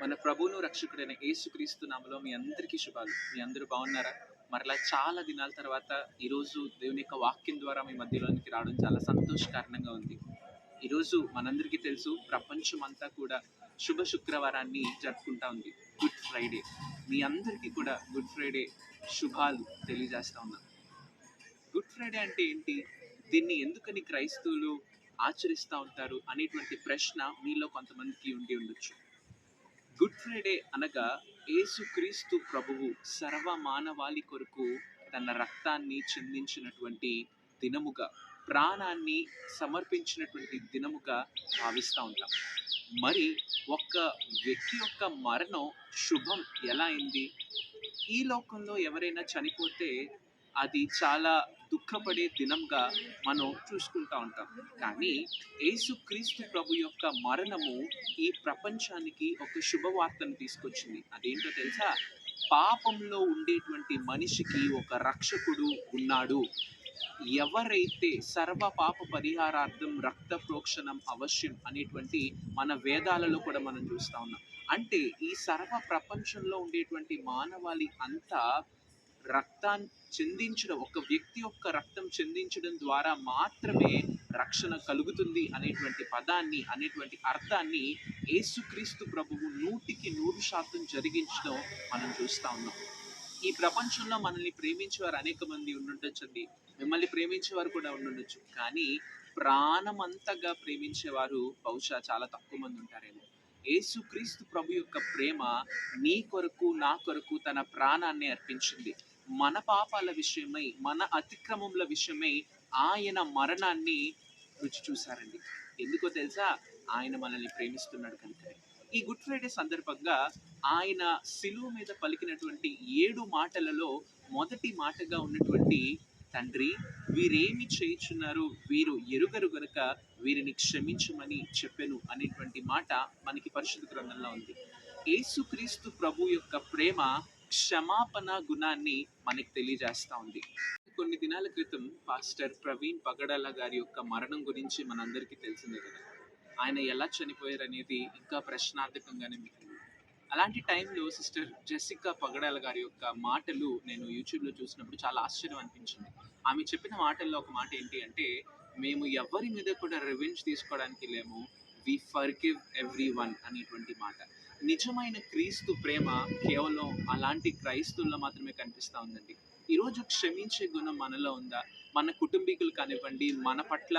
మన ప్రభువును రక్షకుడైన యేసుక్రీస్తు నామములో మీ అందరికీ శుభాలు. మీ అందరూ బాగున్నారా? మరలా చాలా దినాల తర్వాత ఈరోజు దేవుని యొక్క వాక్యం ద్వారా మీ మధ్యలోనికి రావడం చాలా సంతోషకారణంగా ఉంది. ఈరోజు మనందరికీ తెలుసు, ప్రపంచం అంతా కూడా శుభ శుక్రవారాన్ని జరుపుకుంటా ఉంది, గుడ్ ఫ్రైడే. మీ అందరికీ కూడా గుడ్ ఫ్రైడే శుభాలు తెలియజేస్తా ఉన్నాను. గుడ్ ఫ్రైడే అంటే ఏంటి? దీన్ని ఎందుకని క్రైస్తవులు ఆచరిస్తూ ఉంటారు అనేటువంటి ప్రశ్న మీలో కొంతమందికి ఉండి ఉండొచ్చు. గుడ్ ఫ్రైడే అనగా యేసుక్రీస్తు ప్రభువు సర్వ మానవాళి కొరకు తన రక్తాన్ని చిందించినటువంటి దినముగా, ప్రాణాన్ని సమర్పించినటువంటి దినముగా భావిస్తూ ఉంటాం. మరి ఒక వ్యక్తి యొక్క మరణం శుభం ఎలా అయింది? ఈ లోకంలో ఎవరైనా చనిపోతే అది చాలా దుఃఖపడే దినంగా మనం చూసుకుంటూ ఉంటాం. కానీ యేసుక్రీస్తు ప్రభు యొక్క మరణము ఈ ప్రపంచానికి ఒక శుభవార్తను తీసుకొచ్చింది. అదేంటో తెలుసా? పాపంలో ఉండేటువంటి మనిషికి ఒక రక్షకుడు ఉన్నాడు. ఎవరైతే సర్వ పాప పరిహారార్థం రక్త ప్రోక్షణం అవశ్యం అనేటువంటి మన వేదాలలో కూడా మనం చూస్తూ ఉన్నాం. అంటే ఈ సర్వ ప్రపంచంలో ఉండేటువంటి మానవాళి అంతా రక్తాన్ని చెందించడం, ఒక వ్యక్తి యొక్క రక్తం చెందించడం ద్వారా మాత్రమే రక్షణ కలుగుతుంది అనేటువంటి పదాన్ని, అనేటువంటి అర్థాన్ని యేసుక్రీస్తు ప్రభువు 100% జరిగించడం మనం చూస్తూ ఉన్నాం. ఈ ప్రపంచంలో మనల్ని ప్రేమించేవారు అనేక మంది ఉండుండొచ్చండి, మిమ్మల్ని ప్రేమించేవారు కూడా ఉండుండొచ్చు. కానీ ప్రాణమంతగా ప్రేమించేవారు బహుశా చాలా తక్కువ మంది ఉంటారేమో. యేసుక్రీస్తు ప్రభు యొక్క ప్రేమ నీ కొరకు, నా కొరకు తన ప్రాణాన్ని అర్పించింది. మన పాపాల విషయమై, మన అతిక్రమముల విషయమై ఆయన మరణాన్ని రుచి చూశారండి. ఎందుకో తెలుసా? ఆయన మనల్ని ప్రేమిస్తున్నాడు కనుక. ఈ గుడ్ ఫ్రైడే సందర్భంగా ఆయన శిలువ మీద పలికినటువంటి 7 మాటలలో మొదటి మాటగా ఉన్నటువంటి తండ్రి, వీరేమి చేయుచున్నారు, వీరు ఎరుగరు గనుక వీరిని క్షమించమని చెప్పెను అనేటువంటి మాట మనకి పరిశుద్ధ గ్రంథంలో ఉంది. యేసుక్రీస్తు ప్రభు యొక్క ప్రేమ క్షమాపణ గుణాన్ని మనకి తెలియజేస్తూ ఉంది. కొన్ని దినాల క్రితం పాస్టర్ ప్రవీణ్ పగడాల గారి యొక్క మరణం గురించి మనందరికీ తెలిసిందే కదా. ఆయన ఎలా చనిపోయారు అనేది ఇంకా ప్రశ్నార్థకంగానే మిగిలింది. అలాంటి టైంలో సిస్టర్ జెసికా పగడాల గారి యొక్క మాటలు నేను యూట్యూబ్లో చూసినప్పుడు చాలా ఆశ్చర్యం అనిపించింది. ఆమె చెప్పిన మాటల్లో ఒక మాట ఏంటి అంటే, మేము ఎవరి మీద కూడా రివెంజ్ తీసుకోవడానికి లేము, వి ఫర్గివ్ ఎవ్రీ వన్ అనేటువంటి మాట. నిజమైన క్రీస్తు ప్రేమ కేవలం అలాంటి క్రైస్తవుల్లో మాత్రమే కనిపిస్తూ ఉందండి. ఈరోజు క్షమించే గుణం మనలో ఉందా? మన కుటుంబీకులు కానివ్వండి, మన పట్ల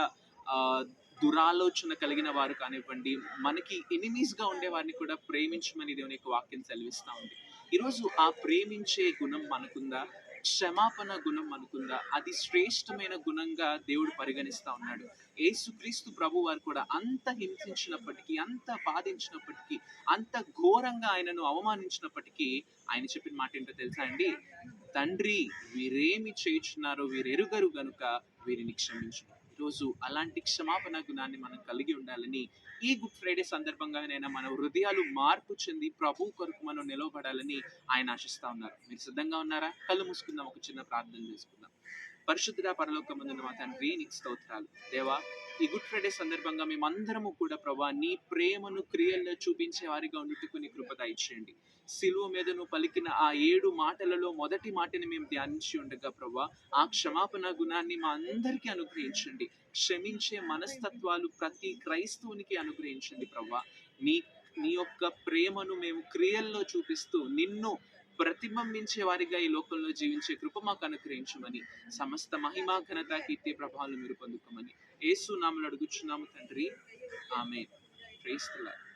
దురాలోచన కలిగిన వారు కానివ్వండి, మనకి ఎనిమీస్గా ఉండే వారిని కూడా ప్రేమించమని దేవుని యొక్క వాక్యం సెలవిస్తూ ఉంది. ఈరోజు ఆ ప్రేమించే గుణం మనకుందా? క్షమాపణ గుణం మనకుందా? అది శ్రేష్టమైన గుణంగా దేవుడు పరిగణిస్తూ ఉన్నాడు. యేసుక్రీస్తు ప్రభు వారు కూడా అంత హింసించినప్పటికీ, అంత బాధించినప్పటికీ, అంత ఘోరంగా ఆయనను అవమానించినప్పటికీ ఆయన చెప్పిన మాట ఏంటో తెలుసా అండి? తండ్రి, వీరేమి చేయుచున్నారో వీరెరుగరు గనుక వీరిని క్షమించు. ఈరోజు అలాంటి క్షమాపణ గుణాన్ని మనం కలిగి ఉండాలని ఈ గుడ్ ఫ్రైడే సందర్భంగానైనా మన హృదయాలు మార్పు చెంది ప్రభు కొరకు మనం నిలవబడాలని ఆయన ఆశిస్తా ఉన్నారు. మీరు సిద్ధంగా ఉన్నారా? కళ్ళు మూసుకుందాం, ఒక చిన్న ప్రార్థన చేసుకుందాం. పరిశుద్ధుడా, పరలోకమందున్న మా తండ్రి, నీకు స్తోత్రాలు. దేవా, ఈ గుడ్ ఫ్రైడే సందర్భంగా మేమందరము కూడా ప్రభా నీ ప్రేమను క్రియల్లో చూపించే వారిగా ఉండుటకు నీ కృప దయచేయండి. సిలువ మీద నువ్వు పలికిన ఆ 7 మాటలలో మొదటి మాటని మేము ధ్యానించి ఉండగా ప్రభా, ఆ క్షమాపణ గుణాన్ని మా అందరికీ అనుగ్రహించండి. క్షమించే మనస్తత్వాలు ప్రతి క్రైస్తవునికి అనుగ్రహించండి ప్రభా. నీ నీ యొక్క ప్రేమను మేము క్రియల్లో చూపిస్తూ నిన్ను ప్రతిబింబించే వారిగా ఈ లోకంలో జీవించే కృప మాకు అనుగ్రహించమని, సమస్త మహిమా ఘనత కీర్తి ప్రభావాలు మీరు పొందుకోమని యేసు నామములో అడుగుచున్నాము తండ్రి, ఆమేన్. Praise the lord.